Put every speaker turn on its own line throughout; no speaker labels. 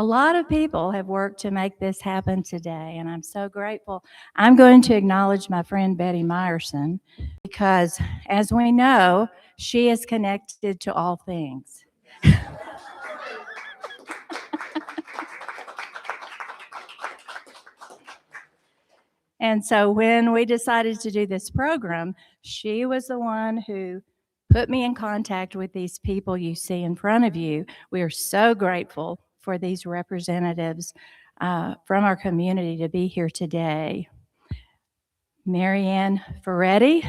A lot of people have worked to make this happen today, and I'm so grateful. I'm going to acknowledge my friend Betty Meyerson because, as we know, she is connected to all things. And so when we decided to do this program, she was the one who put me in contact with these people you see in front of you. We are so grateful for these representatives from our community to be here today. Marianne Ferretti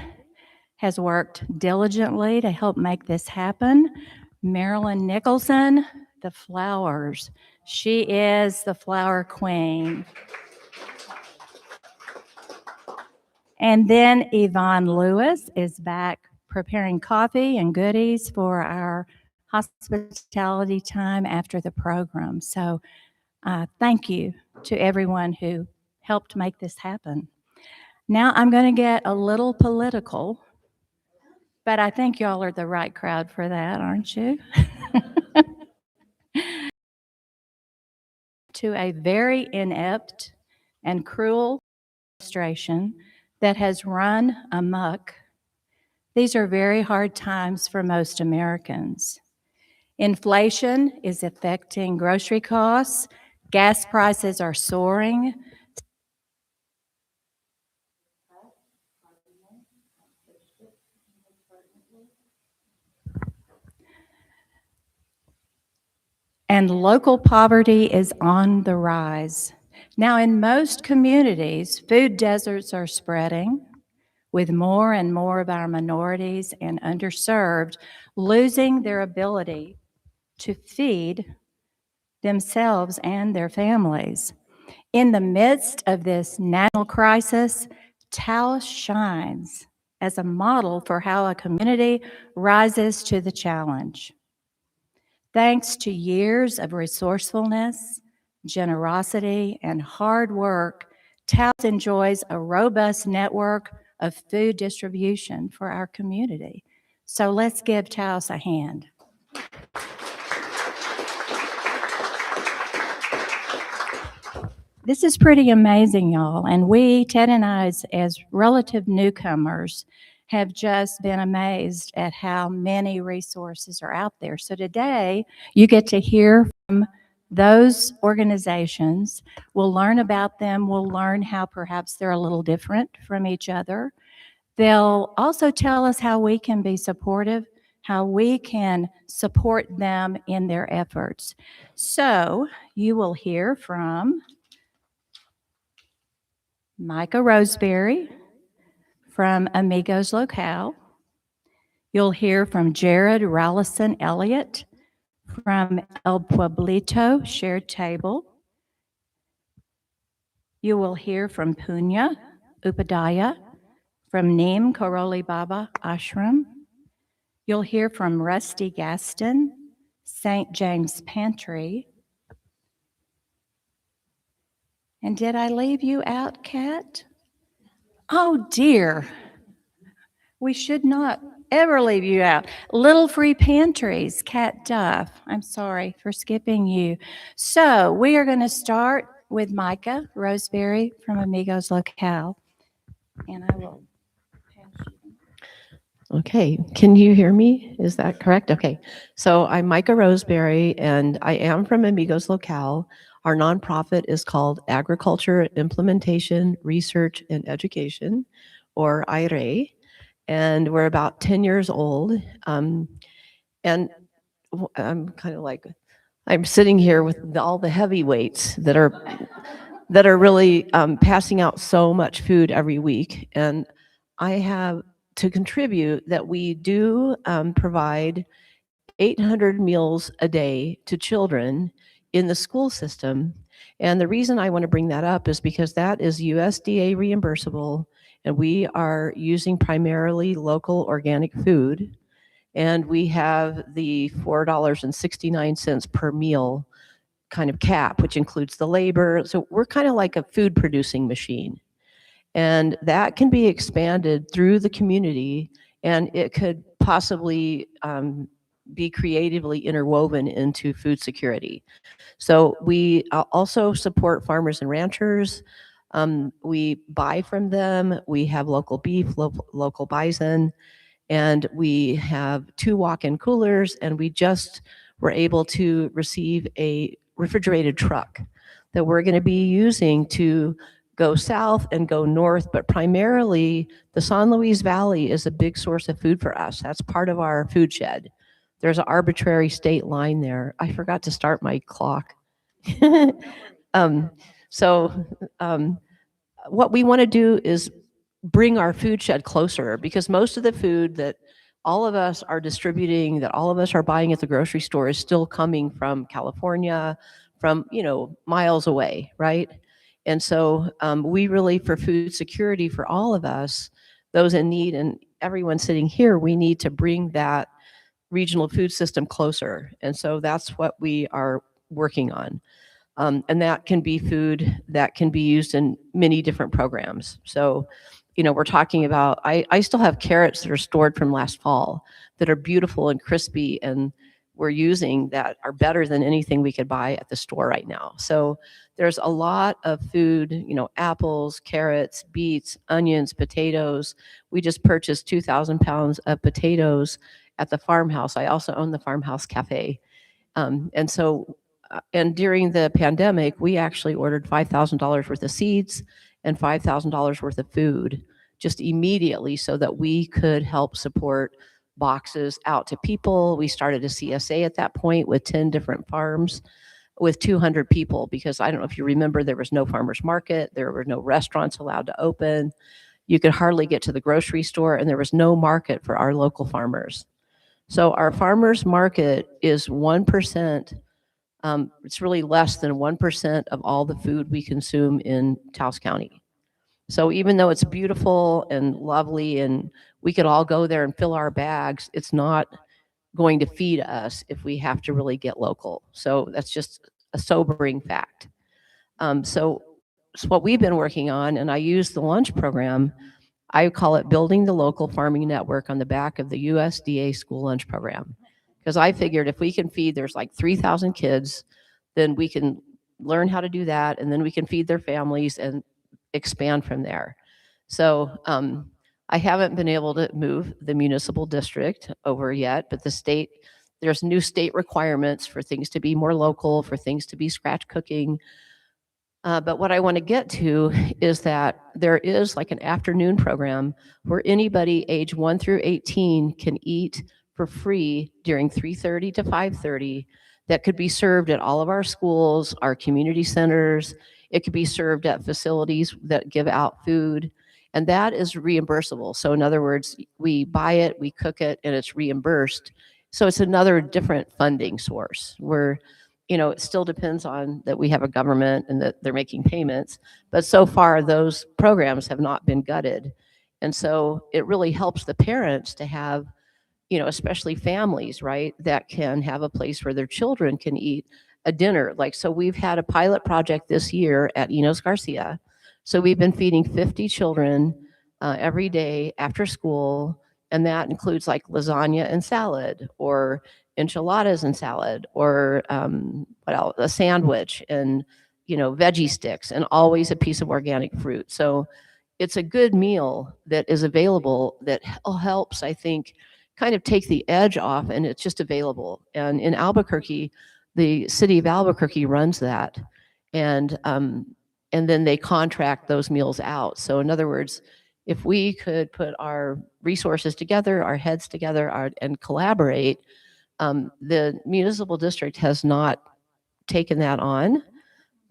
has worked diligently to help make this happen. Marilyn Nicholson, the flowers. She is the flower queen. And then Yvonne Lewis is back preparing coffee and goodies for our hospitality time after the program. So thank you to everyone who helped make this happen. Now I'm going to get a little political, but I think y'all are the right crowd for that, aren't you? To a very inept and cruel administration that has run amok. These are very hard times for most Americans. Inflation is affecting grocery costs, gas prices are soaring. And local poverty is on the rise. Now, in most communities, food deserts are spreading, with more and more of our minorities and underserved losing their ability to feed themselves and their families. In the midst of this national crisis, Taos shines as a model for how a community rises to the challenge. Thanks to years of resourcefulness, generosity, and hard work, Taos enjoys a robust network of food distribution for our community. So let's give Taos a hand. This is pretty amazing, y'all. And we, Ted and I, as relative newcomers, have just been amazed at how many resources are out there. So today, you get to hear from those organizations. We'll learn about them. We'll learn how perhaps they're a little different from each other. They'll also tell us how we can be supportive, how we can support them in their efforts. So you will hear from Micah Roseberry from Amigos Locale. You'll hear from Jared Rallison Elliott from El Pueblito Shared Table. You will hear from Punya Upadhyaya from Neem Karoli Baba Ashram. You'll hear from Rusty Gaston, St. James Pantry. And did I leave you out, Kat? Oh dear. We should not ever leave you out. Little Free Pantries, Kat Duff. I'm sorry for skipping you. So we are going to start with Micah Roseberry from Amigos Locale. And I will pass you.
Okay, can you hear me? Is that correct? Okay, so I'm Micah Roseberry, and I am from Amigos Locale. Our nonprofit is called Agriculture Implementation, Research, and Education, or IRE, and we're about 10 years old. And I'm kind of like, I'm sitting here with all the heavyweights that are really passing out so much food every week, and I have to contribute that we do provide 800 meals a day to children in the school system. And the reason I want to bring that up is because that is USDA reimbursable, and we are using primarily local organic food. And we have the $4.69 per meal kind of cap, which includes the labor. So we're kind of like a food producing machine. And that can be expanded through the community, and it could possibly be creatively interwoven into food security. So we also support farmers and ranchers. We buy from them. We have local beef, local bison, and we have 2 walk-in coolers, and we just were able to receive a refrigerated truck that we're going to be using to go south and go north, but primarily the San Luis Valley is a big source of food for us. That's part of our food shed. There's an arbitrary state line there. I forgot to start my clock. um, so what we want to do is bring our food shed closer, because most of the food that all of us are distributing, that all of us are buying at the grocery store, is still coming from California, from, miles away, right? And so we really, for food security for all of us, those in need, and everyone sitting here, we need to bring that regional food system closer. And so that's what we are working on. And that can be food that can be used in many different programs. So, we're talking about, I still have carrots that are stored from last fall that are beautiful and crispy, and we're using that are better than anything we could buy at the store right now. So there's a lot of food, apples, carrots, beets, onions, potatoes. We just purchased 2,000 pounds of potatoes at the farmhouse. I also own the Farmhouse Cafe. And during the pandemic, we actually ordered $5,000 worth of seeds and $5,000 worth of food just immediately, so that we could help support boxes out to people. We started a CSA at that point with 10 different farms with 200 people, because I don't know if you remember, there was no farmers market, there were no restaurants allowed to open. You could hardly get to the grocery store, and there was no market for our local farmers. So our farmers market is 1%. It's really less than 1% of all the food we consume in Taos County. So even though it's beautiful and lovely and we could all go there and fill our bags, it's not going to feed us if we have to really get local. So that's just a sobering fact. So what we've been working on, and I use the lunch program, I call it Building the Local Farming Network, on the back of the USDA school lunch program. Because I figured if we can feed, there's like 3,000 kids, then we can learn how to do that, and then we can feed their families and expand from there. So I haven't been able to move the municipal district over yet, but there's new state requirements for things to be more local, for things to be scratch cooking. But what I want to get to is that there is like an afternoon program where anybody age 1 through 18 can eat for free during 3:30 to 5:30. That could be served at all of our schools, our community centers. It could be served at facilities that give out food, and that is reimbursable. So in other words, we buy it, we cook it, and it's reimbursed. So it's another different funding source where, it still depends on that we have a government and that they're making payments. But so far, those programs have not been gutted. And so it really helps the parents to have, especially families, right, that can have a place where their children can eat a dinner. Like, so we've had a pilot project this year at Enos Garcia. So we've been feeding 50 children every day after school. And that includes like lasagna and salad, or enchiladas and salad, or what else? A sandwich, and veggie sticks, and always a piece of organic fruit. So it's a good meal that is available that helps, I think, kind of take the edge off, and it's just available. And in Albuquerque, the city of Albuquerque runs that, and then they contract those meals out. So in other words, if we could put our resources together, our heads together, and collaborate, the municipal district has not taken that on,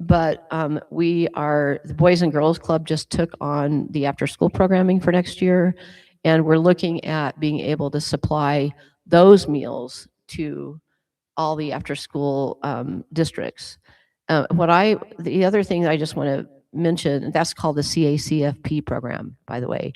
but the Boys and Girls Club just took on the after-school programming for next year, and we're looking at being able to supply those meals to all the after-school districts. The other thing that I just want to mention, that's called the CACFP program, by the way.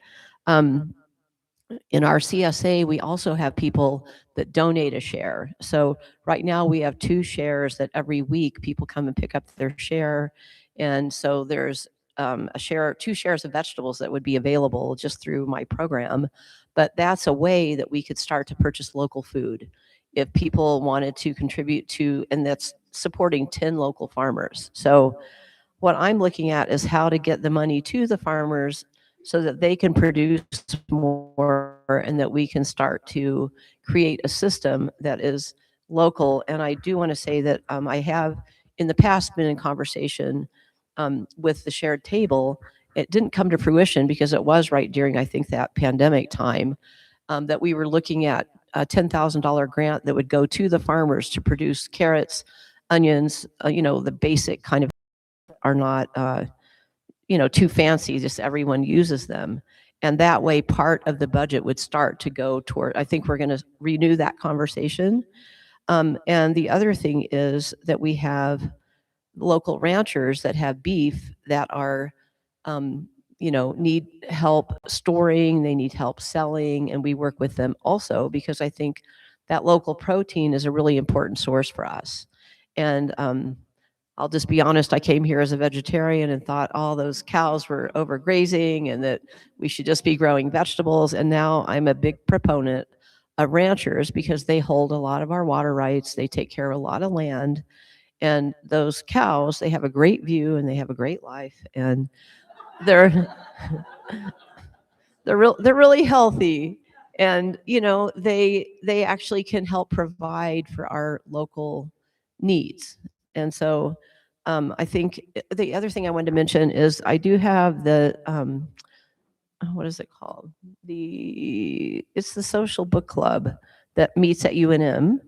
In our CSA, we also have people that donate a share. So right now we have 2 shares that every week people come and pick up their share. And so there's 2 shares of vegetables that would be available just through my program. But that's a way that we could start to purchase local food. if people wanted to contribute to, and that's supporting 10 local farmers. So what I'm looking at is how to get the money to the farmers so that they can produce more and that we can start to create a system that is local. And I do want to say that I have in the past been in conversation with the shared table. It didn't come to fruition because it was right during, I think, that pandemic time that we were looking at a $10,000 grant that would go to the farmers to produce carrots, onions, the basic kind of are not, too fancy, just everyone uses them. And that way, part of the budget would start to go toward, I think we're going to renew that conversation. And the other thing is that we have local ranchers that have beef that are, need help storing, they need help selling, and we work with them also because I think that local protein is a really important source for us. And I'll just be honest, I came here as a vegetarian and thought all those cows were overgrazing and that we should just be growing vegetables. And now I'm a big proponent of ranchers because they hold a lot of our water rights. They take care of a lot of land. And those cows, they have a great view and they have a great life. And they're they're really healthy. And they actually can help provide for our local needs. And so I think the other thing I wanted to mention is I do have the what is it called? It's the social book club that meets at UNM,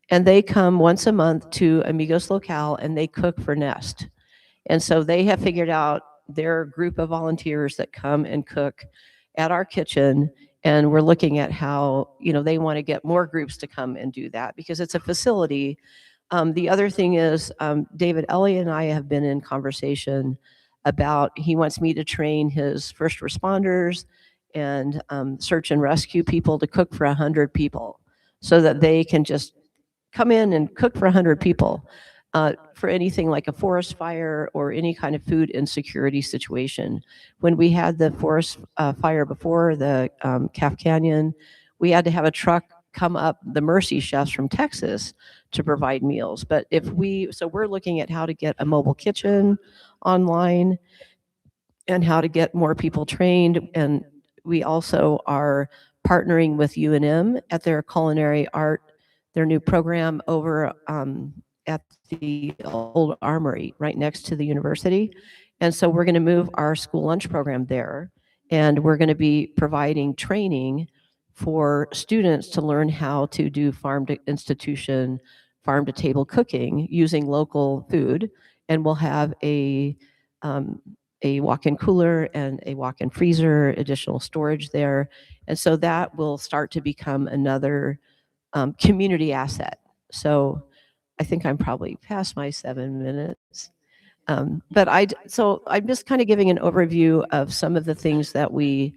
and they come once a month to Amigos Locale and they cook for Nest. And so they have figured out their group of volunteers that come and cook at our kitchen. And we're looking at how, they want to get more groups to come and do that because it's a facility. The other thing is David Elliott and I have been in conversation about, he wants me to train his first responders and search and rescue people to cook for 100 people so that they can just come in and cook for 100 people for anything like a forest fire or any kind of food insecurity situation. When we had the forest fire before the Calf Canyon, we had to have a truck come up, the Mercy chefs from Texas, to provide meals. But so we're looking at how to get a mobile kitchen online and how to get more people trained. And we also are partnering with UNM at their culinary art, their new program over at the old armory right next to the university. And so we're going to move our school lunch program there. And we're going to be providing training for students to learn how to do farm to institution, farm to table cooking using local food. And we'll have a walk-in cooler and a walk-in freezer, additional storage there. And so that will start to become another community asset. So I think I'm probably past my 7 minutes. But I'm just kind of giving an overview of some of the things that we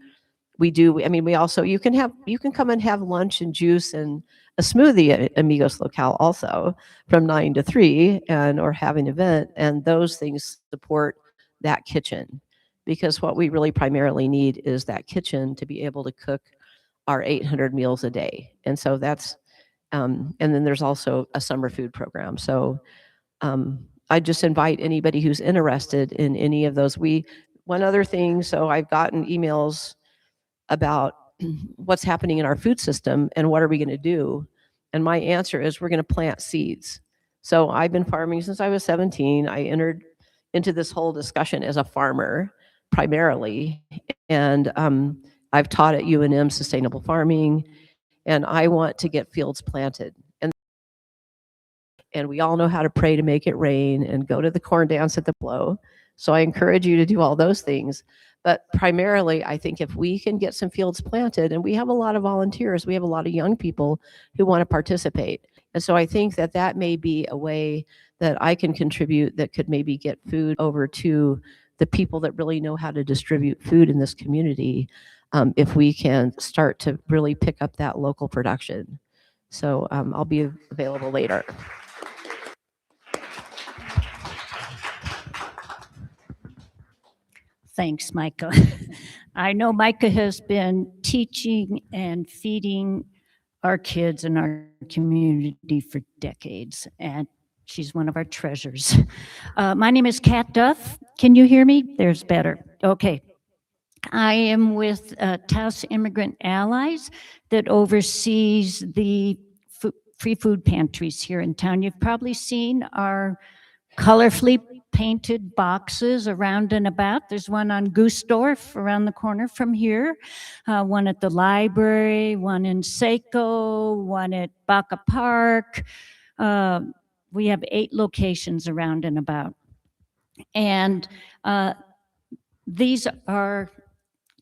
do. I mean, we also, you can come and have lunch and juice and a smoothie at Amigos Locale also from 9 to 3 or have an event. And those things support that kitchen because what we really primarily need is that kitchen to be able to cook our 800 meals a day. And so that's, and then there's also a summer food program. So I just invite anybody who's interested in any of those. One other thing, so I've gotten emails about what's happening in our food system and what are we going to do. And my answer is we're going to plant seeds. So I've been farming since I was 17. I entered into this whole discussion as a farmer primarily. And I've taught at UNM sustainable farming, and I want to get fields planted. And we all know how to pray to make it rain and go to the corn dance at the blow. So I encourage you to do all those things. But primarily, I think if we can get some fields planted, and we have a lot of volunteers, we have a lot of young people who want to participate. And so I think that may be a way that I can contribute that could maybe get food over to the people that really know how to distribute food in this community, if we can start to really pick up that local production. So I'll be available later.
Thanks, Micah. I know Micah has been teaching and feeding our kids and our community for decades, and she's one of our treasures. My name is Kat Duff. Can you hear me? There's better. Okay. I am with Taos Immigrant Allies that oversees the free food pantries here in town. You've probably seen our colorfully painted boxes around and about. There's one on Gusdorf around the corner from here, one at the library, one in Seco, one at Baca Park. We have 8 locations around and about. And these are,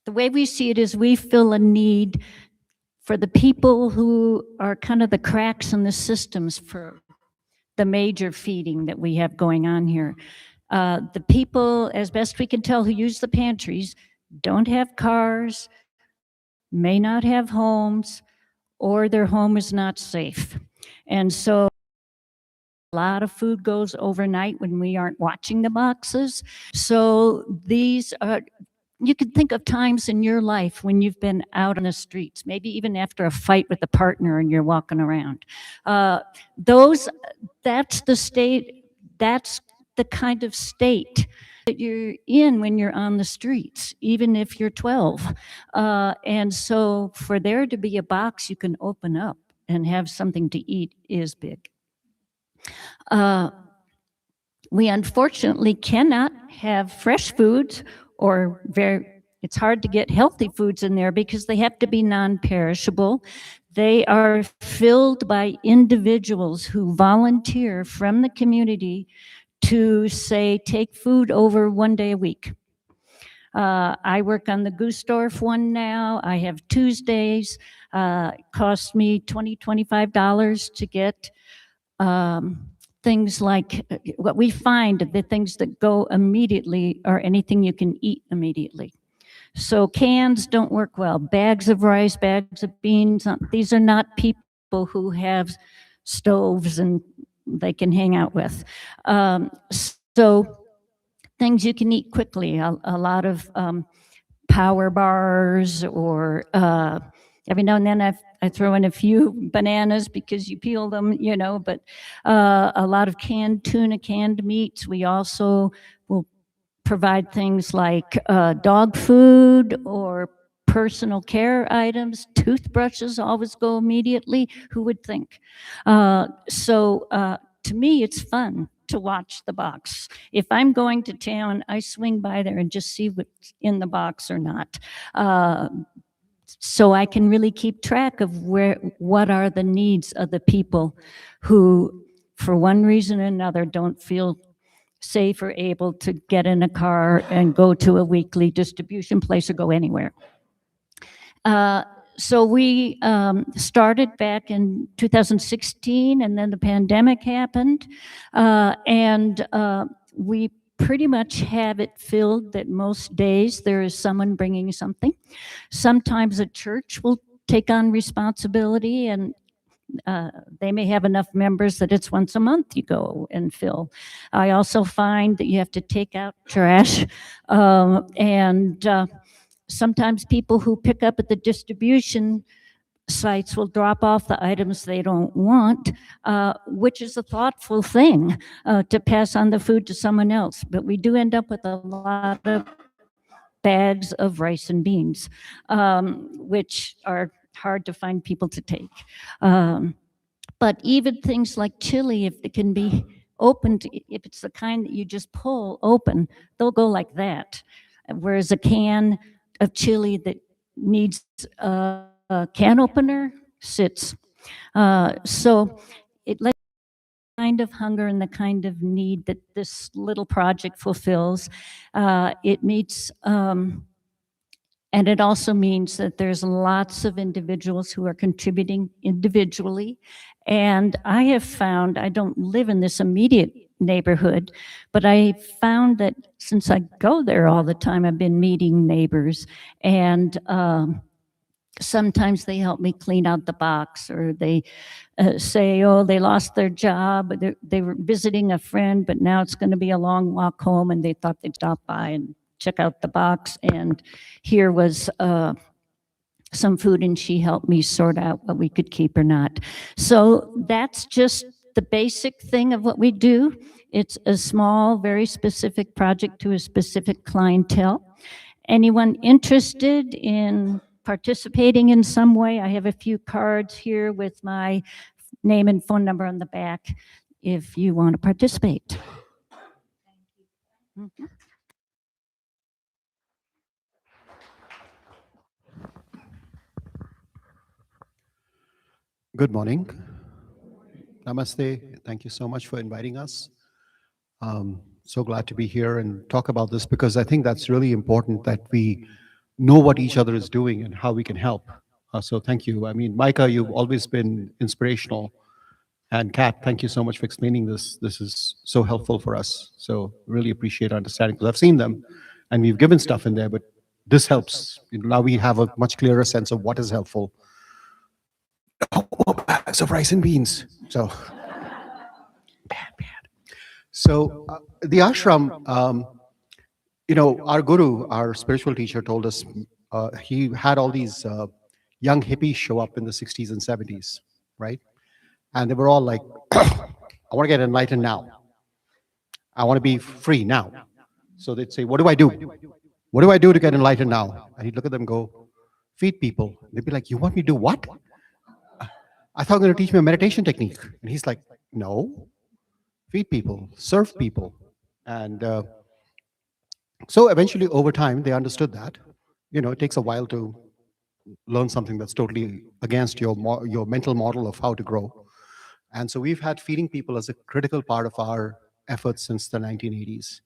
the way we see it is we fill a need for the people who are kind of the cracks in the systems for the major feeding that we have going on here. The people, as best we can tell, who use the pantries don't have cars, may not have homes, or their home is not safe. And so a lot of food goes overnight when we aren't watching the boxes. So these are, you can think of times in your life when you've been out on the streets, maybe even after a fight with a partner and you're walking around. That's the state, that's the kind of state that you're in when you're on the streets, even if you're 12. And so for there to be a box you can open up and have something to eat is big. We unfortunately cannot have fresh foods, or it's hard to get healthy foods in there because they have to be non-perishable. They are filled by individuals who volunteer from the community to, say, take food over 1 day a week. I work on the Gusdorf one now. I have Tuesdays. It costs me $20, $25 to get things like, what we find, the things that go immediately are anything you can eat immediately. So cans don't work well. Bags of rice, bags of beans, these are not people who have stoves and they can hang out with. So things you can eat quickly, a lot of power bars, or every now and then I throw in a few bananas because you peel them, you know, but a lot of canned tuna, canned meats. We also will provide things like dog food or personal care items. Toothbrushes always go immediately. Who would think? So to me, it's fun to watch the box. If I'm going to town, I swing by there and just see what's in the box or not. So I can really keep track of what are the needs of the people who, for one reason or another, don't feel safe or able to get in a car and go to a weekly distribution place or go anywhere. So we started back in 2016, and then the pandemic happened, and we pretty much have it filled that most days there is someone bringing something. Sometimes a church will take on responsibility, and they may have enough members that it's once a month you go and fill. I also find that you have to take out trash, and sometimes people who pick up at the distribution sites will drop off the items they don't want, which is a thoughtful thing to pass on the food to someone else. But we do end up with a lot of bags of rice and beans, which are hard to find people to take. But even things like chili, if it can be opened, if it's the kind that you just pull open, they'll go like that. Whereas a can of chili that needs a can opener sits. So it lets the kind of hunger and the kind of need that this little project fulfills. It meets, and it also means that there's lots of individuals who are contributing individually. And I have found, I don't live in this immediate neighborhood, but I found that since I go there all the time, I've been meeting neighbors, and sometimes they help me clean out the box, or they say, oh, they lost their job, they were visiting a friend, but now it's going to be a long walk home, and they thought they'd stop by and check out the box. And here was some food, and she helped me sort out what we could keep or not. So that's just the basic thing of what we do. It's a small, very specific project to a specific clientele. Anyone interested in participating in some way, I have a few cards here with my name and phone number on the back if you want to participate. Mhm.
Good morning. Namaste. Thank you so much for inviting us. So glad to be here and talk about this because I think that's really important that we know what each other is doing and how we can help. So thank you. I mean, Micah, you've always been inspirational. And Kat, thank you so much for explaining this. This is so helpful for us. So really appreciate understanding because I've seen them and we've given stuff in there, but this helps. Now we have a much clearer sense of what is helpful. Oh, bags of rice and beans. So bad. So the ashram, our guru, our spiritual teacher told us he had all these young hippies show up in the 60s and 70s, right? And they were all like, I want to get enlightened now. I want to be free now. So they'd say, what do I do? What do I do to get enlightened now? And he'd look at them and go, feed people. They'd be like, you want me to do what? I thought you were going to teach me a meditation technique. And he's like, no, feed people, serve people. And so eventually over time, they understood that. It takes a while to learn something that's totally against your mental model of how to grow. And so we've had feeding people as a critical part of our efforts since the 1980s.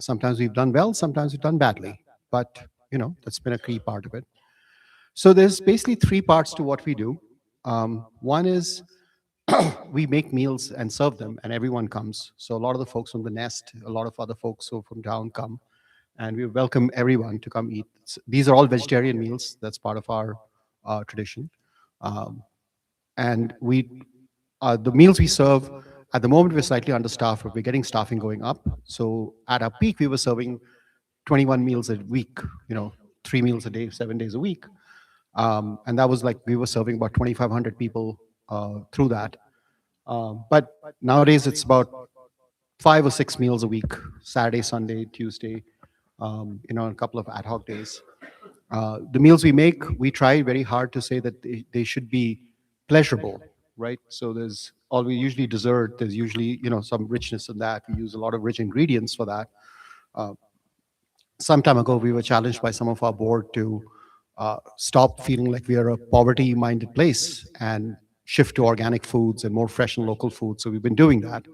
Sometimes we've done well, sometimes we've done badly, but that's been a key part of it. So there's basically three parts to what we do. One is we make meals and serve them, and everyone comes. So a lot of the folks from the nest, a lot of other folks who from town come, and we welcome everyone to come eat. These are all vegetarian meals. That's part of our tradition. And the meals we serve, at the moment we're slightly understaffed, but we're getting staffing going up. So at our peak, we were serving 21 meals a week, 3 meals a day, 7 days a week. And that was like we were serving about 2,500 people through that. But nowadays it's about 5 or 6 meals a week, Saturday, Sunday, Tuesday, a couple of ad hoc days. The meals we make, we try very hard to say that they should be pleasurable, right? So there's usually dessert, there's usually, some richness in that. We use a lot of rich ingredients for that. Some time ago, we were challenged by some of our board to stop feeling like we are a poverty-minded place and shift to organic foods and more fresh and local food. So we've been doing that.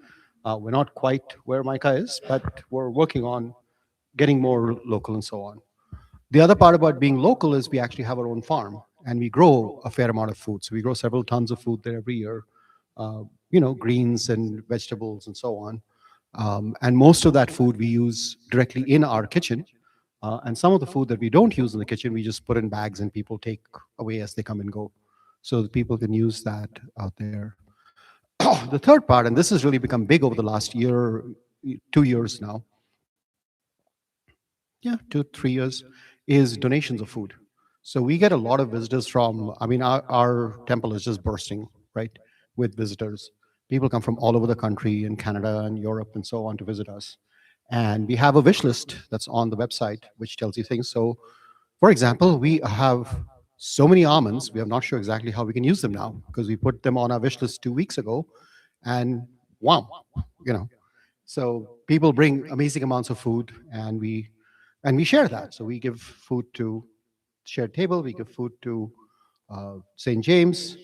We're not quite where Micah is, but we're working on getting more local and so on. The other part about being local is we actually have our own farm and we grow a fair amount of food. So we grow several tons of food there every year, greens and vegetables and so on. And most of that food we use directly in our kitchen. And some of the food that we don't use in the kitchen, we just put in bags and people take away as they come and go. So that people can use that out there. The third part, and this has really become big over the last year, 2 years now. Yeah, 2-3 years, is donations of food. So we get a lot of visitors from, our temple is just bursting, right, with visitors. People come from all over the country in Canada and Europe and so on to visit us. And we have a wish list that's on the website, which tells you things. So, for example, we have so many almonds, we are not sure exactly how we can use them now because we put them on our wish list 2 weeks ago and wow, So people bring amazing amounts of food and we share that. So we give food to shared table, we give food to St. James,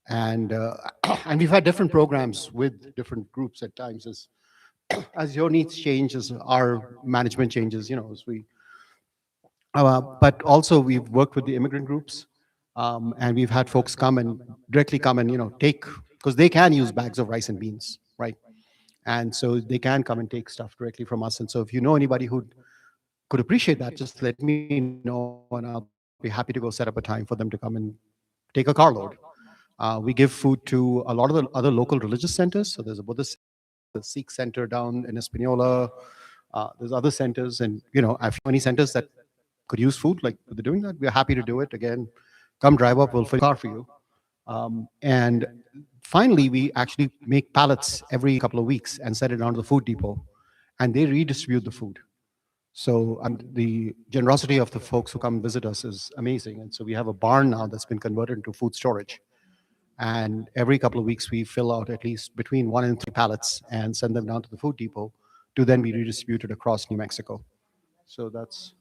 and and we've had different programs with different groups at times as your needs change, as our management changes, as we. But also we've worked with the immigrant groups, and we've had folks directly come and take, because they can use bags of rice and beans, right? And so they can come and take stuff directly from us. And so if you know anybody who could appreciate that, just let me know and I'll be happy to go set up a time for them to come and take a carload. We give food to a lot of the other local religious centers. So there's a Buddhist, the Sikh center down in Espanola. There's other centers, and I have many centers that could use food, like they're doing that, we're happy to do it. Again, come drive up, we'll fill your car for you. And finally, we actually make pallets every couple of weeks and set it down to the food depot, and they redistribute the food. So the generosity of the folks who come visit us is amazing. And so we have a barn now that's been converted into food storage. And every couple of weeks, we fill out at least between 1 and 3 pallets and send them down to the food depot to then be redistributed across New Mexico. So that's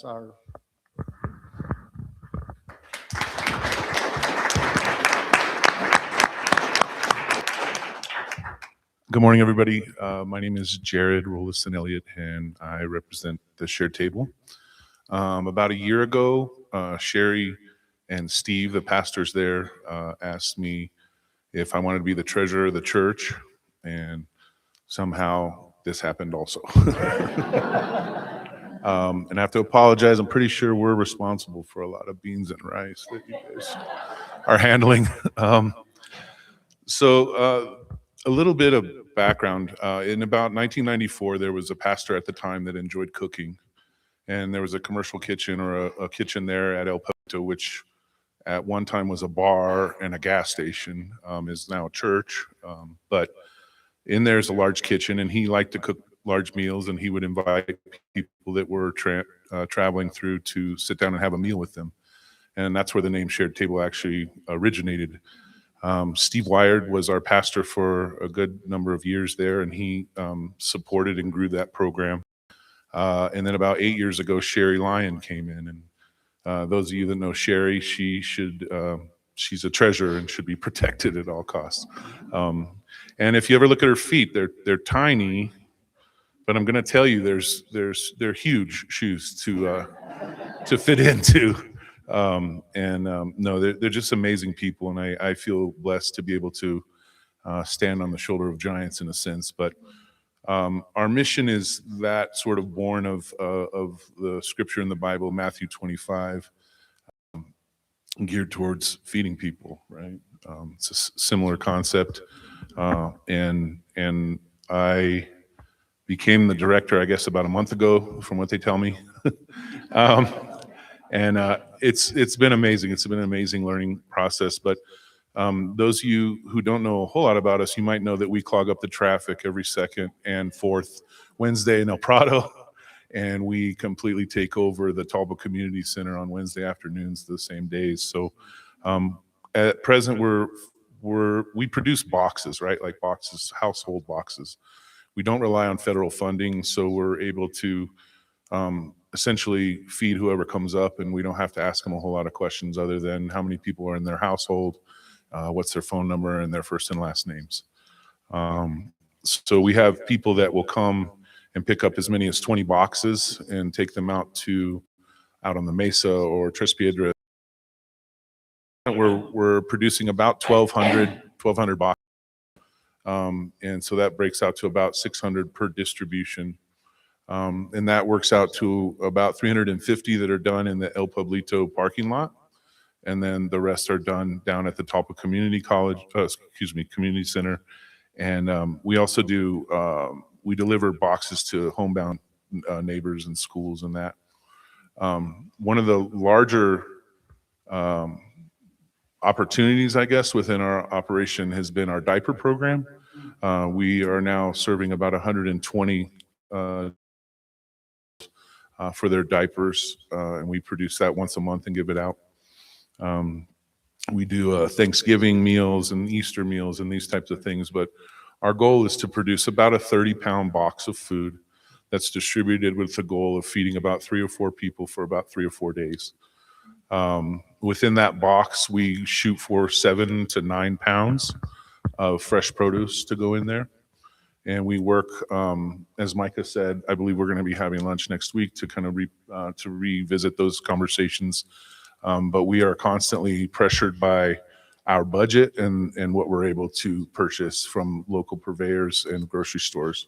our.
Good morning, everybody. My name is Jared Rollison Elliott, and I represent the Shared Table. About a year ago, Sherry and Steve, the pastors there, asked me if I wanted to be the treasurer of the church, and somehow this happened also. And I have to apologize. I'm pretty sure we're responsible for a lot of beans and rice that you guys are handling. A little bit of background. In about 1994, there was a pastor at the time that enjoyed cooking, and there was a commercial kitchen or a kitchen there at El Pueblito, which at one time was a bar and a gas station, is now a church. But in there's a large kitchen, and he liked to cook large meals, and he would invite people that were traveling through to sit down and have a meal with them. And that's where the name Shared Table actually originated. Steve Wired was our pastor for a good number of years there, and he supported and grew that program. And then about 8 years ago, Sherry Lyon came in, and those of you that know Sherry, she's a treasure and should be protected at all costs. And if you ever look at her feet, they're tiny, but I'm going to tell you, they're huge shoes to fit into. No, they're just amazing people, and I feel blessed to be able to stand on the shoulder of giants in a sense. But our mission is that sort of born of the scripture in the Bible, Matthew 25, geared towards feeding people, right? It's a similar concept, and I became the director, I guess, about a month ago, from what they tell me. And it's been amazing. It's been an amazing learning process. But those of you who don't know a whole lot about us, you might know that we clog up the traffic every second and fourth Wednesday in El Prado, and we completely take over the Talbot Community Center on Wednesday afternoons the same days. So at present, we produce boxes, right? Like boxes, household boxes. We don't rely on federal funding, so we're able to essentially feed whoever comes up, and we don't have to ask them a whole lot of questions other than how many people are in their household, what's their phone number, and their first and last names. So we have people that will come and pick up as many as 20 boxes and take them out on the Mesa or Tres Piedras. We're producing about 1,200 boxes. And so that breaks out to about 600 per distribution. And that works out to about 350 that are done in the El Pueblito parking lot. And then the rest are done down at the Talpa Community Community Center. And we also we deliver boxes to homebound neighbors and schools and that. One of the larger opportunities, I guess, within our operation has been our diaper program. We are now serving about 120 for their diapers, and we produce that once a month and give it out. We do Thanksgiving meals and Easter meals and these types of things, but our goal is to produce about a 30-pound box of food that's distributed with the goal of feeding about 3 or 4 people for about 3 or 4 days. Within that box, we shoot for 7 to 9 pounds of fresh produce to go in there. And we work, as Micah said, I believe we're going to be having lunch next week to kind of to revisit those conversations. But we are constantly pressured by our budget and what we're able to purchase from local purveyors and grocery stores.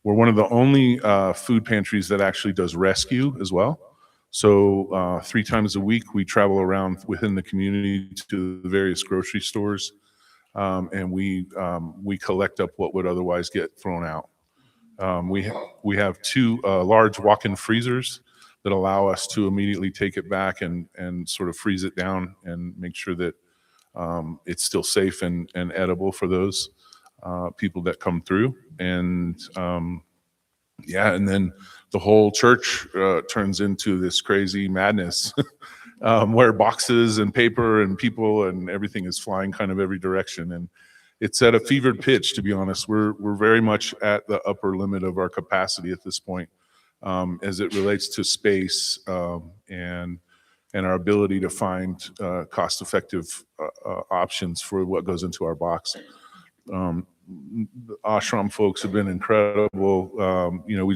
We're one of the only food pantries that actually does rescue as well. So 3 times a week, we travel around within the community to the various grocery stores, and we collect up what would otherwise get thrown out. We have 2 large walk-in freezers that allow us to immediately take it back and sort of freeze it down and make sure that it's still safe and edible for those people that come through. And yeah, and then the whole church turns into this crazy madness where boxes and paper and people and everything is flying kind of every direction. And it's at a fevered pitch, to be honest. We're very much at the upper limit of our capacity at this point as it relates to space and our ability to find cost-effective options for what goes into our box. The ashram folks have been incredible. You know,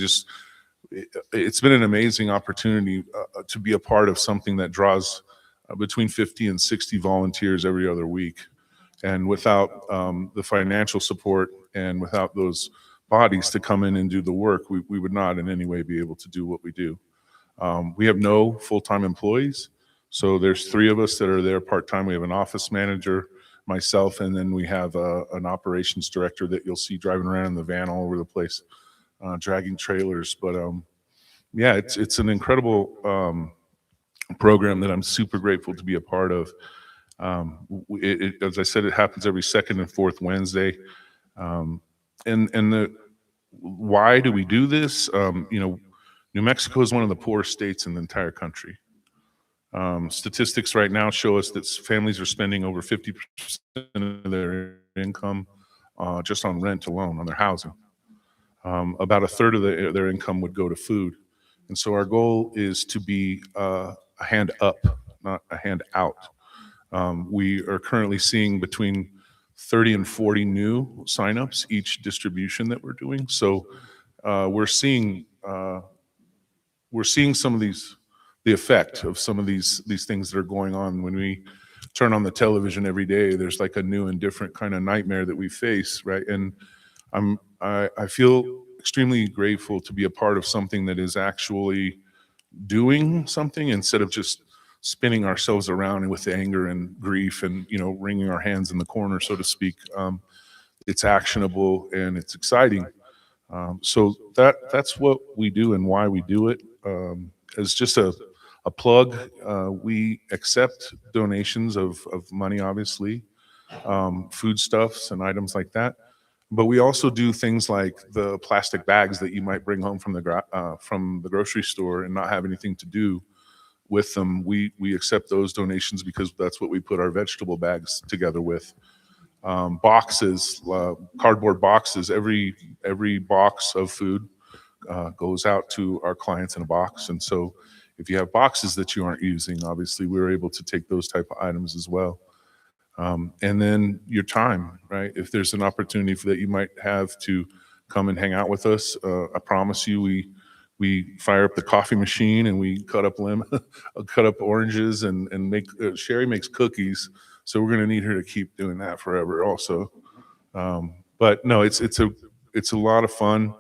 it's been an amazing opportunity to be a part of something that draws between 50 and 60 volunteers every other week. And without the financial support and without those bodies to come in and do the work, we would not in any way be able to do what we do. We have no full-time employees. So there's 3 of us that are there part-time. We have an office manager, myself, and then we have an operations director that you'll see driving around in the van all over the place, dragging trailers. But yeah, it's an incredible program that I'm super grateful to be a part of. As I said, it happens every second and fourth Wednesday. And why do we do this? You know, New Mexico is one of the poorest states in the entire country. Statistics right now show us that families are spending over 50% of their income just on rent alone, on their housing. About a third of their income would go to food. And so our goal is to be a hand up, not a hand out. We are currently seeing between 30 and 40 new signups each distribution that we're doing. So we're seeing some of the effect of some of these things that are going on. When we turn on the television every day, there's like a new and different kind of nightmare that we face, right? And I feel extremely grateful to be a part of something that is actually doing something instead of just spinning ourselves around with anger and grief and, you know, wringing our hands in the corner, so to speak. It's actionable and it's exciting. So that's what we do and why we do it. As just a plug, we accept donations of money, obviously, foodstuffs and items like that. But we also do things like the plastic bags that you might bring home from the grocery store and not have anything to do with them. We accept those donations because that's what we put our vegetable bags together with. Boxes, cardboard boxes. Every box of food goes out to our clients in a box. And so if you have boxes that you aren't using, obviously we're able to take those type of items as well. And then your time, right? If there's an opportunity that you might have to come and hang out with us, I promise you, we fire up the coffee machine and we cut up cut up oranges and make. Sherry makes cookies, so we're gonna need her to keep doing that forever, also. But no, it's a lot of fun,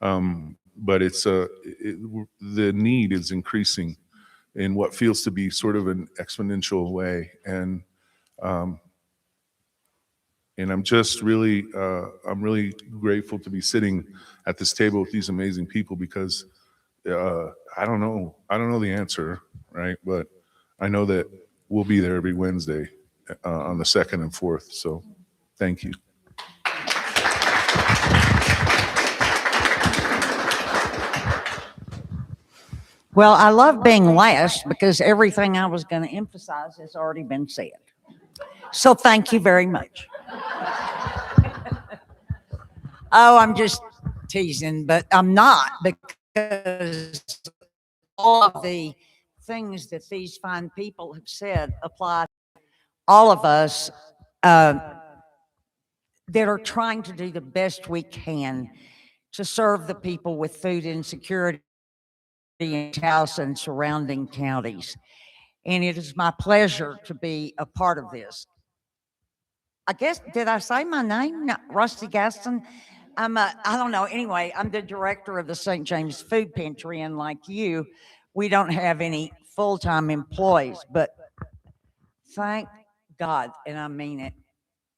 but the need is increasing in what feels to be sort of an exponential way, and I'm just really grateful to be sitting at this table with these amazing people because I don't know the answer, right? But I know that we'll be there every Wednesday on the 2nd and 4th. So thank you.
Well, I love being last because everything I was going to emphasize has already been said. So thank you very much. Oh, I'm just teasing, but I'm not, because all of the things that these fine people have said apply to all of us that are trying to do the best we can to serve the people with food insecurity in Taos and surrounding counties. And it is my pleasure to be a part of this. I guess, did I say my name? No, Rusty Gaston. I don't know. Anyway, I'm the director of the St. James Food Pantry. And like you, we don't have any full-time employees, but thank God, and I mean it,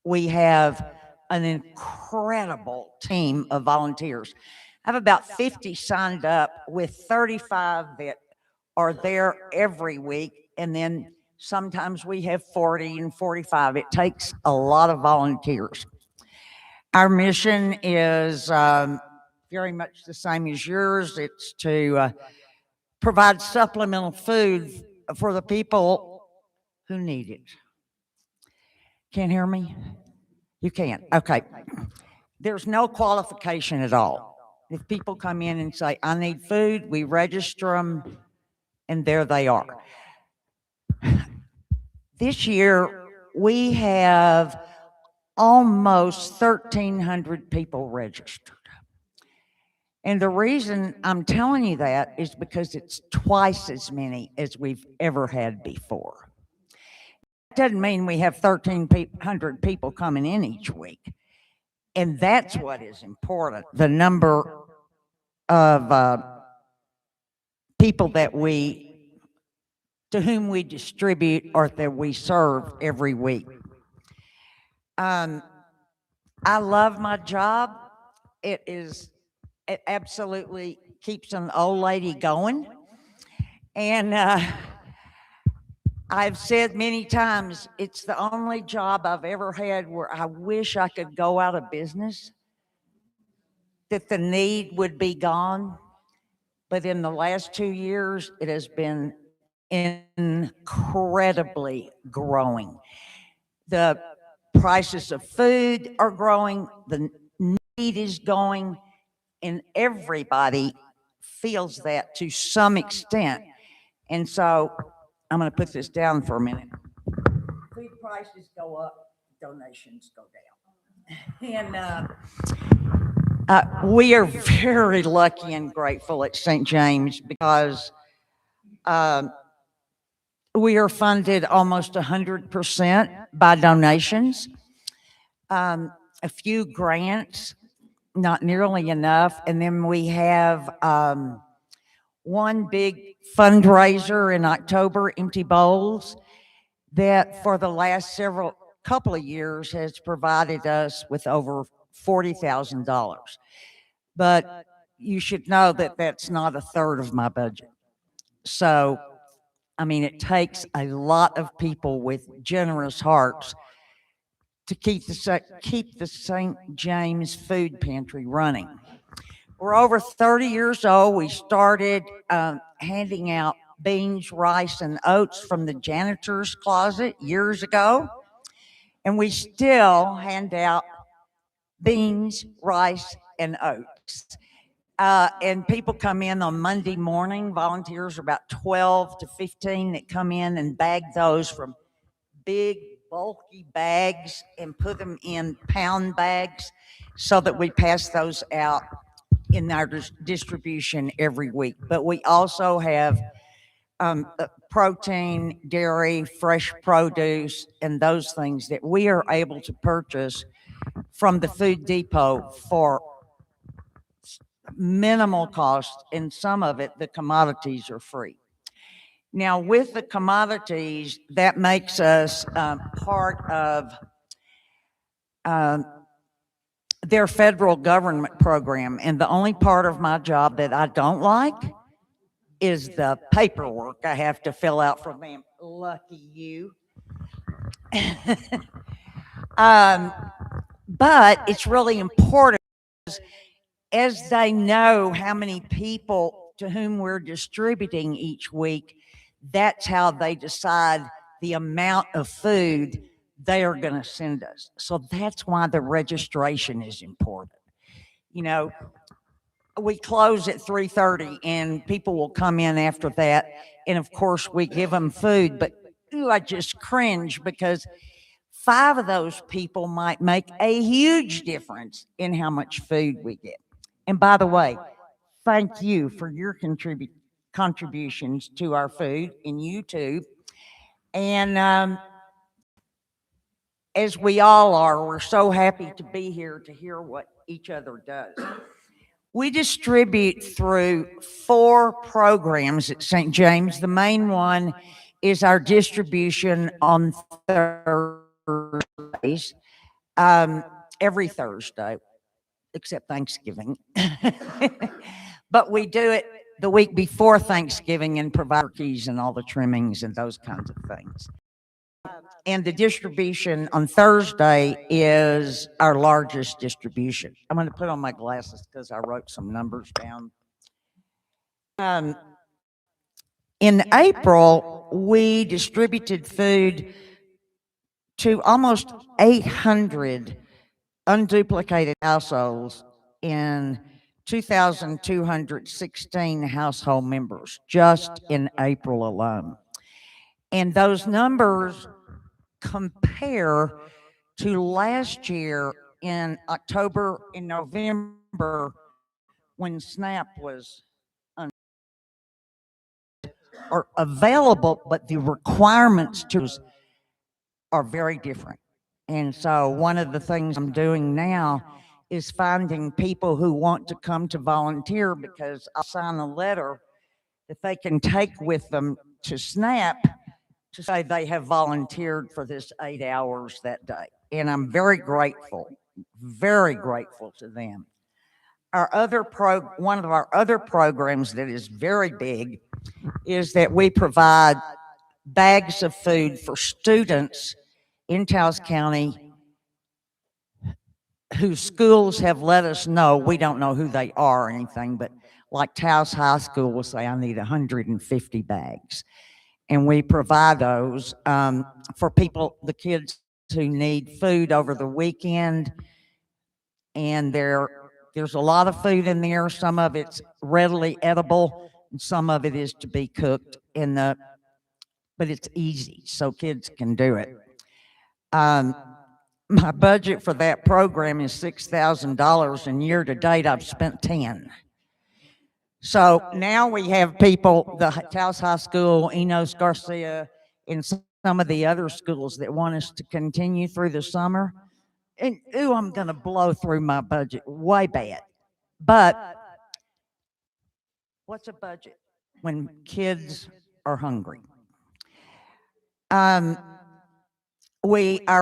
we have an incredible team of volunteers. I have about 50 signed up with 35 that are there every week. And then sometimes we have 40 and 45. It takes a lot of volunteers. Our mission is very much the same as yours. It's to provide supplemental food for the people who need it. Can't hear me? You can't. Okay. There's no qualification at all. If people come in and say, I need food, we register them, and there they are. This year, we have almost 1,300 people registered. And the reason I'm telling you that is because it's twice as many as we've ever had before. It doesn't mean we have 1,300 people coming in each week. And that's what is important, the number of people to whom we distribute or that we serve every week. I love my job. It absolutely keeps an old lady going. And I've said many times, it's the only job I've ever had where I wish I could go out of business, that the need would be gone. But in the last 2 years, it has been incredibly growing. The prices of food are growing, the need is going, and everybody feels that to some extent. And so I'm going to put this down for a minute. Food prices go up, donations go down. And we are very lucky and grateful at St. James because we are funded almost 100% by donations. A few grants, not nearly enough. And then we have one big fundraiser in October, Empty Bowls, that for the last couple of years has provided us with over $40,000. But you should know that that's not a third of my budget. So, I mean, it takes a lot of people with generous hearts to keep the St. James Food Pantry running. We're over 30 years old. We started handing out beans, rice, and oats from the janitor's closet years ago. And we still hand out beans, rice, and oats. And people come in on Monday morning. Volunteers are about 12 to 15 that come in and bag those from big, bulky bags and put them in pound bags so that we pass those out in our distribution every week. But we also have protein, dairy, fresh produce, and those things that we are able to purchase from the food depot for minimal cost, and some of it, the commodities are free. Now, with the commodities, that makes us part of their federal government program. And the only part of my job that I don't like is the paperwork I have to fill out for them. Lucky you. But it's really important as they know how many people to whom we're distributing each week. That's how they decide the amount of food they are going to send us. So that's why the registration is important. You know, we close at 3:30 and people will come in after that. And of course we give them food, but I just cringe because 5 of those people might make a huge difference in how much food we get. And by the way, thank you for your contributions to our food and YouTube. And as we all are, we're so happy to be here to hear what each other does. We distribute through 4 programs at St. James. The main one is our distribution on Thursdays, every Thursday, except Thanksgiving. But we do it the week before Thanksgiving and provide turkeys and all the trimmings and those kinds of things. And the distribution on Thursday is our largest distribution. I'm going to put on my glasses because I wrote some numbers down. In April, we distributed food to almost 800 unduplicated households in 2,216 household members just in April alone. And those numbers compare to last year in October and November when SNAP was or available, but the requirements to are very different. And so one of the things I'm doing now is finding people who want to come to volunteer, because I'll sign a letter that they can take with them to SNAP to say they have volunteered for this 8 hours that day. And I'm very grateful to them. One of our other programs that is very big is that we provide bags of food for students in Taos County whose schools have let us know, we don't know who they are or anything, but like Taos High School will say, I need 150 bags. And we provide those for people, the kids who need food over the weekend. And there's a lot of food in there. Some of it's readily edible, and some of it is to be cooked but it's easy, so kids can do it. My budget for that program is $6,000, and year to date I've spent 10. So now we have people, the Taos High School, Enos Garcia, and some of the other schools that want us to continue through the summer. And I'm going to blow through my budget way bad. But what's a budget when kids are hungry? Our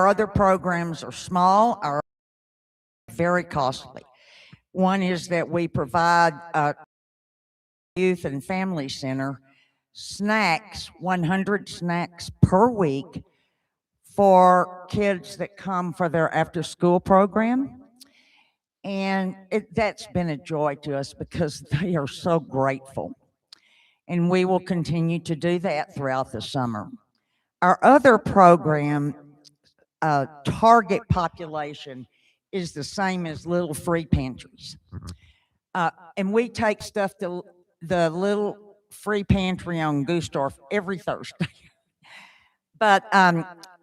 other programs are small, are very costly. One is that we provide youth and family center snacks, 100 snacks per week for kids that come for their after school program. And that's been a joy to us because they are so grateful. And we will continue to do that throughout the summer. Our other program, target population, is the same as little free pantries. And we take stuff to the little free pantry on Gustorf every Thursday. But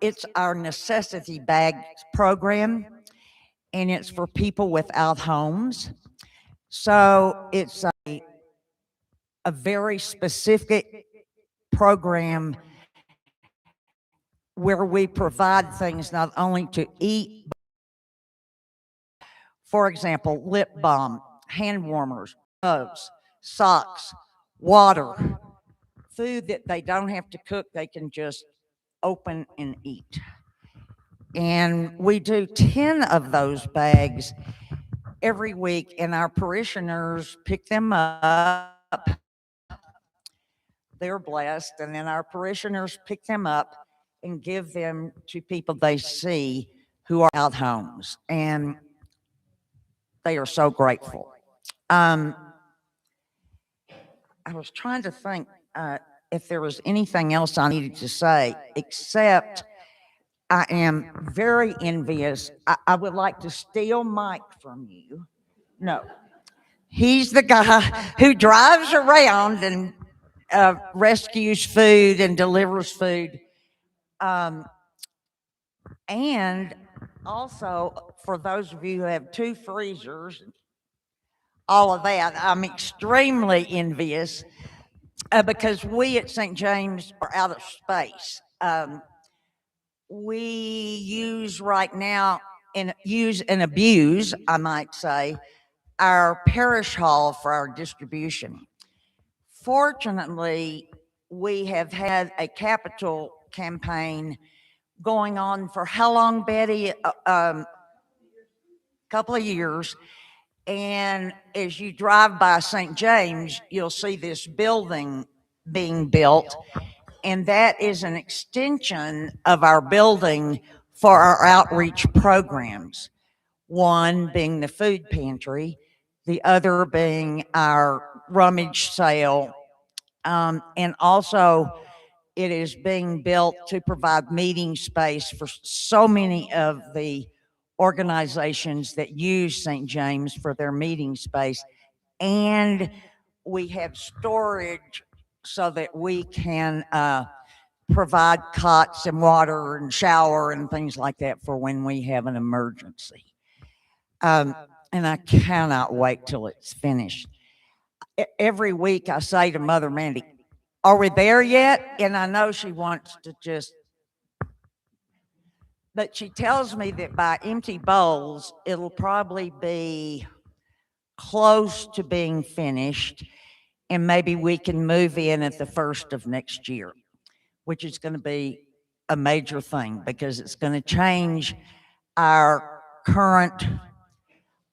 it's our necessity bag program, and it's for people without homes. So it's a very specific program where we provide things not only to eat, for example, lip balm, hand warmers, gloves, socks, water, food that they don't have to cook, they can just open and eat. And we do 10 of those bags every week, and our parishioners pick them up. They're blessed, and then our parishioners pick them up and give them to people they see who are out homes, and they are so grateful. I was trying to think if there was anything else I needed to say, except I am very envious. I would like to steal Mike from you. No, he's the guy who drives around and rescues food and delivers food. And also, for those of you who have 2 freezers, all of that, I'm extremely envious because we at St. James are out of space. We use right now, and use and abuse, I might say, our parish hall for our distribution. Fortunately, we have had a capital campaign going on for how long, Betty? Couple of years. And as you drive by St. James, you'll see this building being built, and that is an extension of our building for our outreach programs. One being the food pantry, the other being our rummage sale. And also, it is being built to provide meeting space for so many of the organizations that use St. James for their meeting space. And we have storage so that we can provide cots and water and shower and things like that for when we have an emergency. And I cannot wait till it's finished. Every week I say to Mother Mandy, are we there yet? And I know she wants to just, but she tells me that by empty bowls, it'll probably be close to being finished. And maybe we can move in at the first of next year, which is going to be a major thing because it's going to change our current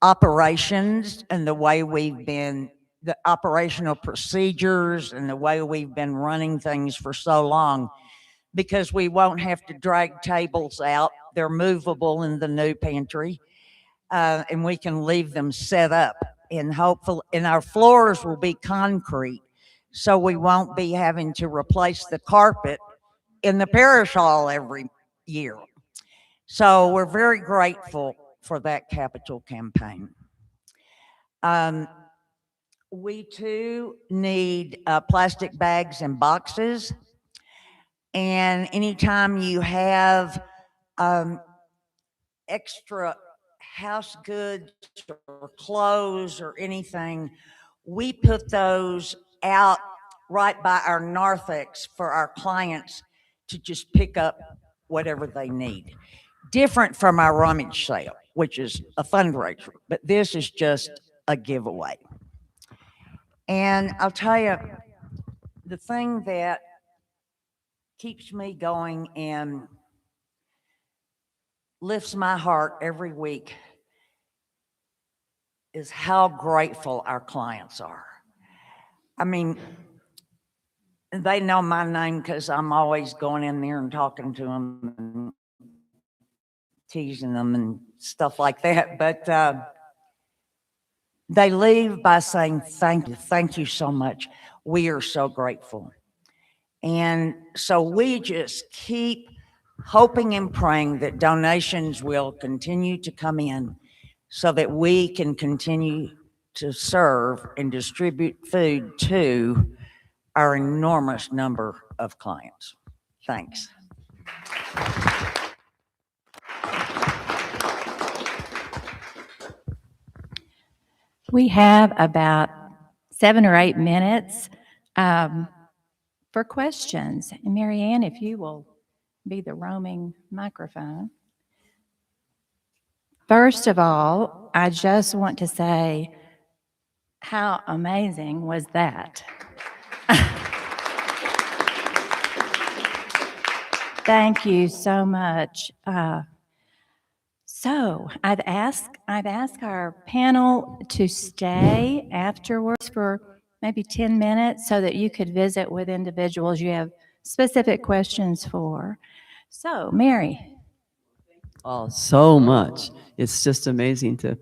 operations and the way we've been, the operational procedures and the way we've been running things for so long, because we won't have to drag tables out. They're movable in the new pantry, and we can leave them set up. And hopefully, and our floors will be concrete, so we won't be having to replace the carpet in the parish hall every year. So we're very grateful for that capital campaign. We too need plastic bags and boxes. And anytime you have extra house goods or clothes or anything, we put those out right by our narthex for our clients to just pick up whatever they need. Different from our rummage sale, which is a fundraiser, but this is just a giveaway. And I'll tell you, the thing that keeps me going and lifts my heart every week is how grateful our clients are. I mean, they know my name because I'm always going in there and talking to them and teasing them and stuff like that. But they leave by saying, thank you so much. We are so grateful. And so we just keep hoping and praying that donations will continue to come in so that we can continue to serve and distribute food to our enormous number of clients. Thanks.
We have about 7 or 8 minutes for questions. And Mary Ann, if you will be the roaming microphone. First of all, I just want to say, how amazing was that? Thank you so much. So I've asked our panel to stay afterwards for maybe 10 minutes so that you could visit with individuals you have specific questions for. So, Mary.
Oh, so much. It's just amazing to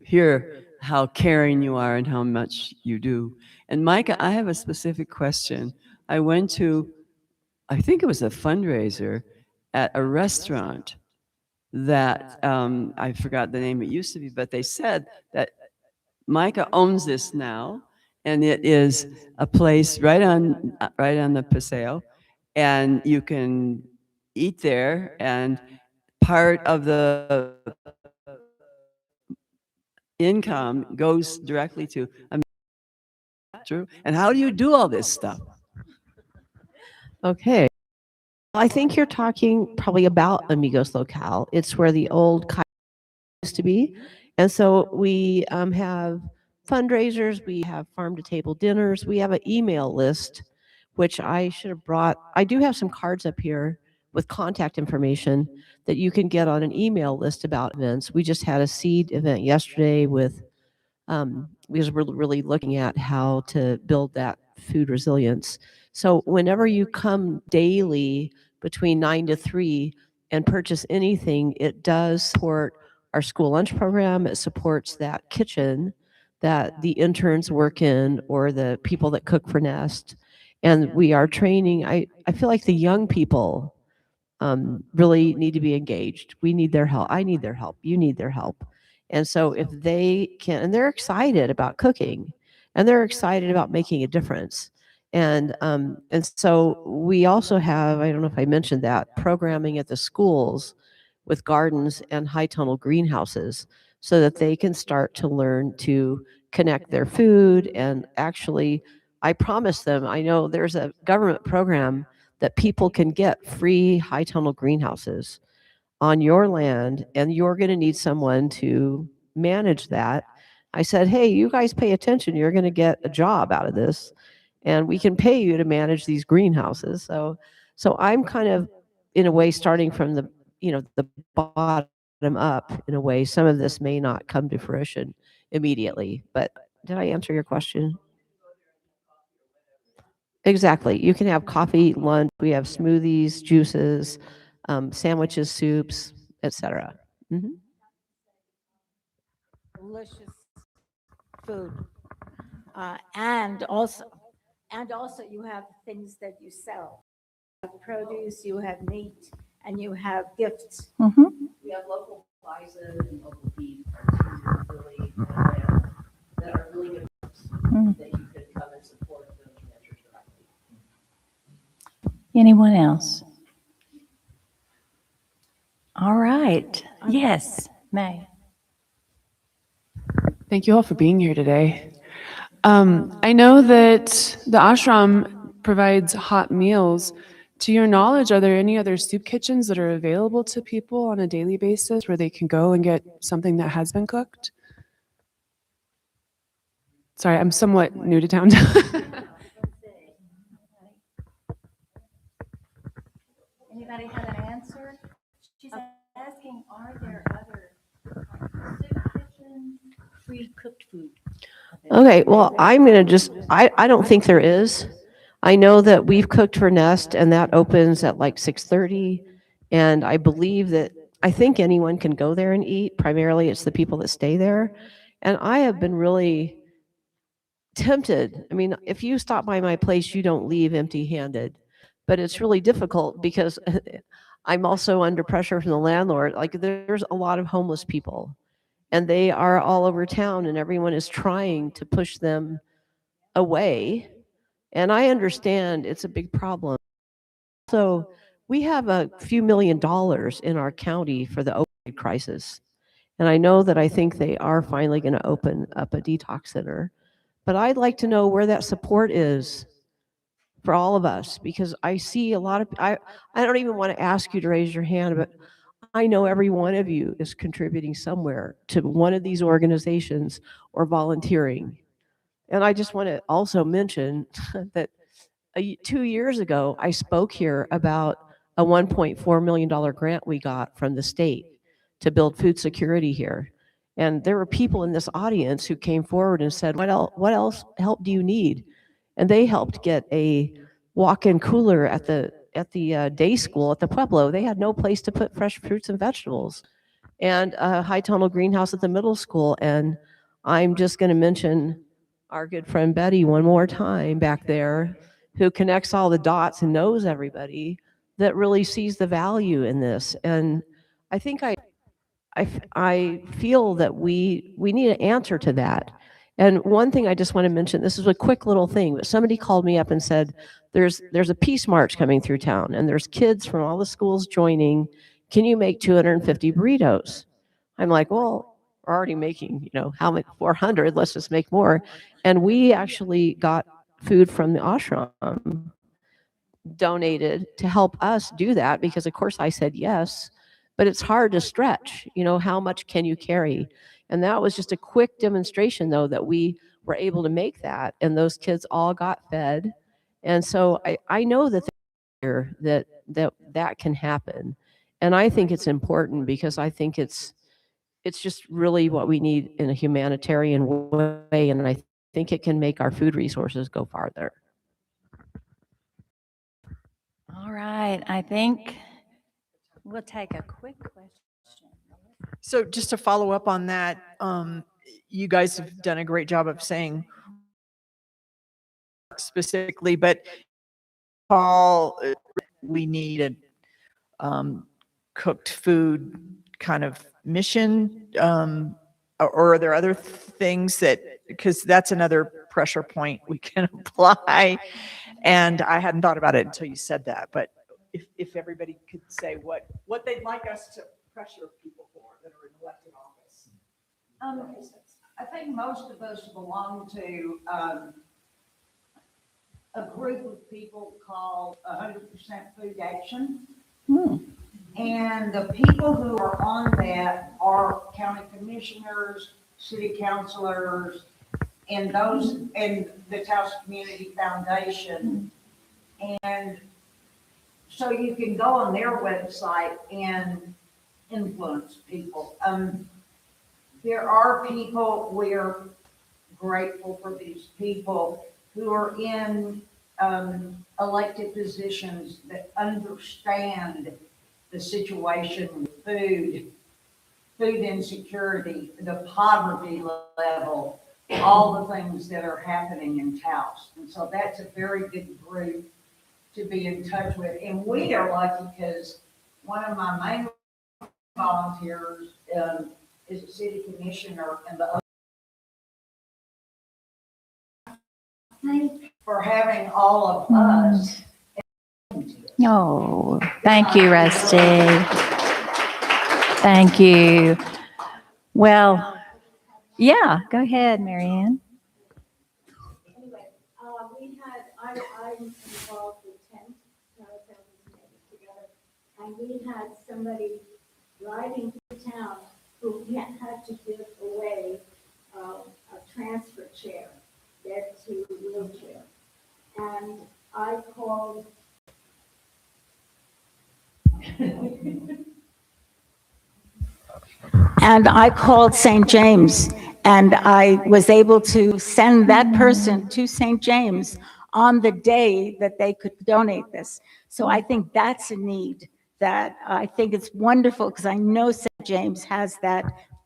hear how caring you are and how much you do. And Micah, I have a specific question. I went to, I think it was a fundraiser at a restaurant that, I forgot the name it used to be, but they said that Micah owns this now, and it is a place right on the Paseo, and you can eat there, and part of the income goes directly to True. And how do you do all this stuff?
Okay. I think you're talking probably about Amigos Locale. It's where the old used to be. And so we have fundraisers, we have farm-to-table dinners, we have an email list, which I should have brought. I do have some cards up here with contact information that you can get on an email list about events. We just had a seed event yesterday with, because we're really looking at how to build that food resilience. So whenever you come daily between 9 to 3 and purchase anything, it does support our school lunch program. It supports that kitchen that the interns work in, or the people that cook for Nest. And we are training, I feel like the young people really need to be engaged. We need their help. I need their help. You need their help. And so if they can, and they're excited about cooking, and they're excited about making a difference. And so we also have, I don't know if I mentioned that, programming at the schools with gardens and high tunnel greenhouses, so that they can start to learn to connect their food. And actually, I promise them, I know there's a government program that people can get free high tunnel greenhouses on your land, and you're going to need someone to manage that. I said, hey, you guys pay attention. You're going to get a job out of this, and we can pay you to manage these greenhouses. So I'm kind of, in a way, starting from the, the bottom up. In a way, some of this may not come to fruition immediately, but did I answer your question? Exactly. You can have coffee, lunch. We have smoothies, juices, sandwiches, soups, etc.
Delicious food. And also you have things that you sell. You have produce, you have meat, and you have gifts.
We have local bison and local beef really that are really good that you could come and support those measures directly.
Anyone else? All right. Yes, May.
Thank you all for being here today. I know that the ashram provides hot meals. To your knowledge, are there any other soup kitchens that are available to people on a daily basis where they can go and get something that has been cooked? Sorry, I'm somewhat new to town.
Anybody have an answer? She's asking, are there other soup kitchens?
Free cooked food.
Okay, well, I'm going to just, I don't think there is. I know that we've cooked for Nest, and that opens at like 6:30. And I believe that, I think anyone can go there and eat. Primarily, it's the people that stay there. And I have been really tempted. I mean, if you stop by my place, you don't leave empty-handed. But it's really difficult because I'm also under pressure from the landlord. Like, there's a lot of homeless people, and they are all over town, and everyone is trying to push them away. And I understand it's a big problem. So we have a few $1 million in our county for the opioid crisis. And I know that I think they are finally going to open up a detox center. But I'd like to know where that support is for all of us, because I see a lot of, I don't even want to ask you to raise your hand, but I know every one of you is contributing somewhere to one of these organizations or volunteering. And I just want to also mention that 2 years ago, I spoke here about a $1.4 million grant we got from the state to build food security here. And there were people in this audience who came forward and said, what else help do you need? And they helped get a walk-in cooler at the day school at the Pueblo. They had no place to put fresh fruits and vegetables, and a high tunnel greenhouse at the middle school. And I'm just going to mention our good friend Betty one more time back there, who connects all the dots and knows everybody, that really sees the value in this. And I think I feel that we need an answer to that. And one thing I just want to mention, this is a quick little thing, but somebody called me up and said, there's a peace march coming through town, and there's kids from all the schools joining. Can you make 250 burritos? I'm like, well, we're already making, how many, 400, let's just make more. And we actually got food from the ashram donated to help us do that, because of course I said yes, but it's hard to stretch, how much can you carry? And that was just a quick demonstration, though, that we were able to make that, and those kids all got fed. And so I know that here that can happen. And I think it's important because I think it's just really what we need in a humanitarian way, and I think it can make our food resources go farther.
All right, I think we'll take a quick question.
So just to follow up on that, you guys have done a great job of saying specifically, but Paul, we need a cooked food kind of mission, or are there other things that, because that's another pressure point we can apply, and I hadn't thought about it until you said that, but if everybody could say what they'd like us to pressure people for that are in elected office.
I think most of us belong to a group of people called 100% Food Action. And the people who are on that are county commissioners, city councilors, and those in the Taos Community Foundation. And so you can go on their website and influence people. There are people, we're grateful for these people who are in elected positions that understand the situation with food insecurity, the poverty level, all the things that are happening in Taos. And so that's a very good group to be in touch with. And we are lucky because one of my main volunteers is a city commissioner, and the for having all of us.
Oh, thank you, Rusty. Thank you. Well, yeah, go ahead, Marianne.
Anyway, I'm involved with 10 together, and we had somebody driving to town who had to give away a transfer chair, get to wheelchair. And I called St. James, and I was able to send that person to St. James on the day that they could donate this. So I think that's a need that I think it's wonderful, because I know St. James has that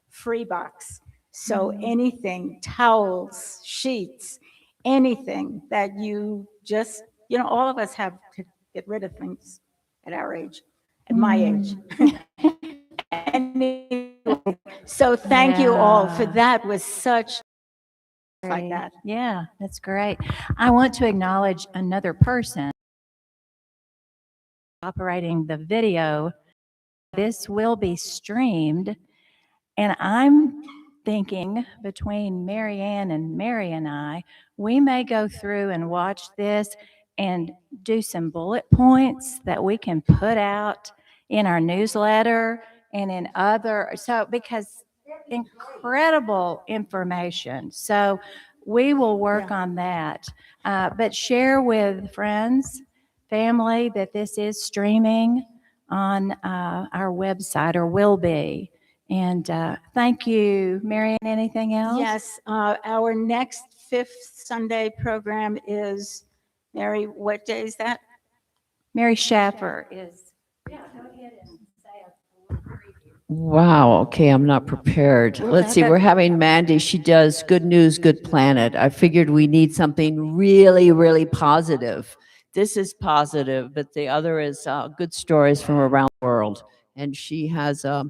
free box. So anything, towels, sheets, anything that you just, all of us have to get rid of things at our age, at my age. Anyway, so thank you all for that. Was such like that.
Yeah, that's great. I want to acknowledge another person operating the video. This will be streamed, and I'm thinking between Marianne and Mary and I, we may go through and watch this and do some bullet points that we can put out in our newsletter and in other, because incredible information. So we will work on that. But share with friends, family, that this is streaming on our website, or will be. And thank you. Marianne, anything else?
Yes, our next fifth Sunday program is, Mary, what day is that?
Mary Schaffer is. Yeah, go ahead and say a little preview.
Wow, okay, I'm not prepared. Let's see, we're having Mandy, she does Good News, Good Planet. I figured we need something really, really positive. This is positive, but the other is good stories from around the world. And she has a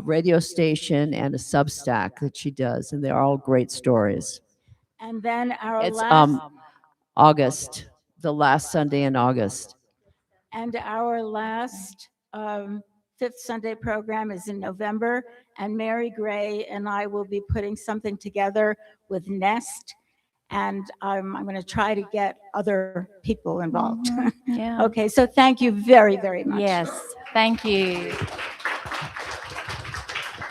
radio station and a Substack that she does, and they're all great stories.
And then our
It's
last,
August, the last Sunday in August.
and our last fifth Sunday program is in November, and Mary Gray and I will be putting something together with Nest, and I'm going to try to get other people involved.
Yeah.
Okay, so thank you very, very much.
Yes, thank you.